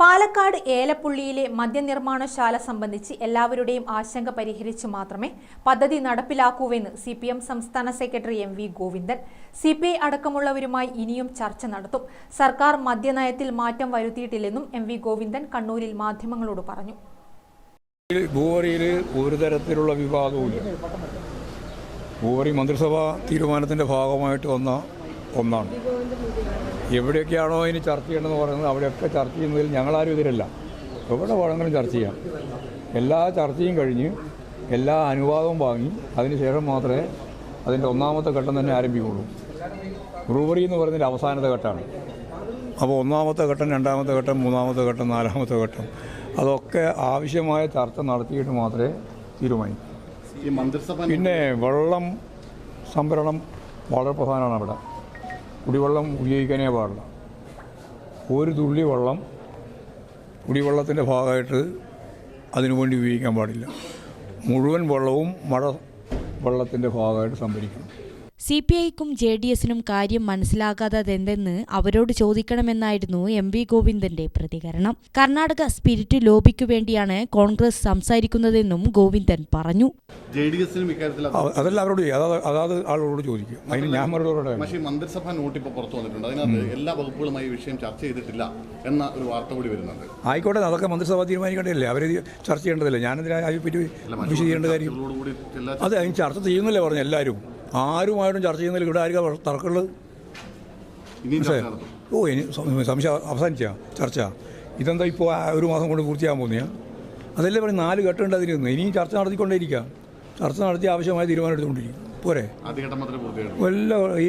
പാലക്കാട് ഏലപ്പുള്ളിയിലെ മദ്യനിർമ്മാണശാല സംബന്ധിച്ച് എല്ലാവരുടെയും ആശങ്ക പരിഹരിച്ചു മാത്രമേ പദ്ധതി നടപ്പിലാക്കൂവെന്ന് CPM സംസ്ഥാന സെക്രട്ടറി MV ഗോവിന്ദൻ. CPI അടക്കമുള്ളവരുമായി ഇനിയും ചർച്ച നടത്തും. സർക്കാർ മദ്യനയത്തിൽ മാറ്റം വരുത്തിയിട്ടില്ലെന്നും MV ഗോവിന്ദൻ കണ്ണൂരിൽ മാധ്യമങ്ങളോട് പറഞ്ഞു. ഭൂവറിയിൽ ഒരു തരത്തിലുള്ള വിവാദവുമില്ല. ഭൂവറി മന്ത്രിസഭാ തീരുമാനത്തിൻ്റെ ഭാഗമായിട്ട് വന്ന ഒന്നാണ്. എവിടെയൊക്കെയാണോ ഇനി ചർച്ച ചെയ്യണമെന്ന് പറയുന്നത് അവിടെയൊക്കെ ചർച്ച ചെയ്യുന്നതിൽ ഞങ്ങളാരും എതിരല്ല. എവിടെ വേണമെങ്കിലും ചർച്ച ചെയ്യാം. എല്ലാ ചർച്ചയും കഴിഞ്ഞ് എല്ലാ അനുവാദവും വാങ്ങി അതിനുശേഷം മാത്രമേ അതിൻ്റെ ഒന്നാമത്തെ ഘട്ടം തന്നെ ആരംഭിക്കുള്ളൂ. ബ്രൂവറി എന്ന് പറയുന്നതിൻ്റെ അവസാനത്തെ ഘട്ടമാണ്. അപ്പോൾ ഒന്നാമത്തെ ഘട്ടം, രണ്ടാമത്തെ ഘട്ടം, മൂന്നാമത്തെ ഘട്ടം, നാലാമത്തെ ഘട്ടം അതൊക്കെ ആവശ്യമായ ചർച്ച നടത്തിയിട്ട് മാത്രമേ തീരുമാനിക്കൂ. പിന്നെ വെള്ളം സംഭരണം വളരെ പ്രധാനമാണ്. അവിടെ കുടിവെള്ളം ഉപയോഗിക്കാനേ പാടില്ല. ഒരു തുള്ളി വെള്ളം കുടിവെള്ളത്തിൻ്റെ ഭാഗമായിട്ട് അതിനുവേണ്ടി ഉപയോഗിക്കാൻ പാടില്ല. മുഴുവൻ വെള്ളവും മഴ വെള്ളത്തിൻ്റെ ഭാഗമായിട്ട് സംഭരിക്കണം. CPIക്കും JDSനും കാര്യം മനസ്സിലാകാത്തതെന്തെന്ന് അവരോട് ചോദിക്കണമെന്നായിരുന്നു MV ഗോവിന്ദന്റെ പ്രതികരണം. കർണാടക സ്പിരിറ്റ് ലോബിക്കു വേണ്ടിയാണ് കോൺഗ്രസ് സംസാരിക്കുന്നതെന്നും ഗോവിന്ദൻ പറഞ്ഞു. അതല്ല അവരോട് അതാത് ആളോട് ചോദിക്കും. അതിന് ഞാൻ മറുപടി. മന്ത്രിസഭാ നോട്ട് ഇപ്പോൾ പുറത്തു വന്നിട്ടുണ്ട്. അതിനകത്ത് എല്ലാ വകുപ്പുകളുമായി വിഷയം ചർച്ച ചെയ്തിട്ടില്ല എന്ന ഒരു വാർത്ത കൂടി വരുന്നുണ്ട്. ആയിക്കോട്ടെ, അതൊക്കെ മന്ത്രിസഭ തീരുമാനിക്കേണ്ടതല്ലേ, അവർ ചർച്ച ചെയ്യേണ്ടതല്ലേ. ഞാനതിനെപ്പറ്റി വിശദീകരിക്കേണ്ട കാര്യം അത് അതിന് ചർച്ച ചെയ്യുന്നല്ലേ പറഞ്ഞു. എല്ലാവരും ആരുമായിട്ടും ചർച്ച ചെയ്യുന്നതിൽ ഇവിടെ ആർക്കും തർക്കമുള്ളത്? ഇനി സംശയം അവസാനിച്ച ചർച്ച ഇതെന്താ ഇപ്പോൾ ഒരു മാസം കൊണ്ട് പൂർത്തിയാകാൻ പോകുന്നതാണ്. അതല്ലേ പറയും 4 ഘട്ടമുണ്ട് അതിന്. ഇനിയും ചർച്ച നടത്തിക്കൊണ്ടേയിരിക്കാം. ചർച്ച നടത്തി ആവശ്യമായ തീരുമാനം എടുത്തുകൊണ്ടിരിക്കും. പോരെ,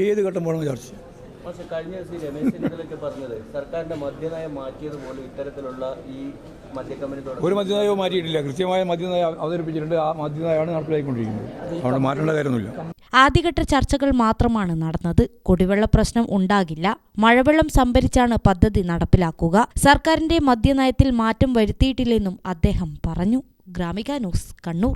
ഏത് ഘട്ടം വേണമെങ്കിൽ ചർച്ച ചെയ്യാം. കഴിഞ്ഞ ദിവസം രമേശ് ചെന്നിത്തലയൊക്കെ പറഞ്ഞത് സർക്കാരിന്റെ മദ്യനയം മാറ്റിയതുപോലെ ഇത്തരത്തിലുള്ള ഈ മദ്യക്കമ്പനി ഒരു മദ്യനയവും മാറ്റിയിട്ടില്ല. കൃത്യമായ മദ്യനയം അവതരിപ്പിച്ചിട്ടുണ്ട്. ആ മദ്യനയമാണ് നടപ്പിലാക്കിക്കൊണ്ടിരിക്കുന്നത്. അവിടെ മാറ്റേണ്ട കാര്യമൊന്നുമില്ല. ആദ്യഘട്ട ചർച്ചകൾ മാത്രമാണ് നടന്നത്. കുടിവെള്ള പ്രശ്നം ഉണ്ടാകില്ല. മഴവെള്ളം സംഭരിച്ചാണ് പദ്ധതി നടപ്പിലാക്കുക. സർക്കാരിന്റെ മദ്യനയത്തിൽ മാറ്റം വരുത്തിയിട്ടില്ലെന്നും അദ്ദേഹം പറഞ്ഞു. ഗ്രാമിക ന്യൂസ്, കണ്ണൂർ.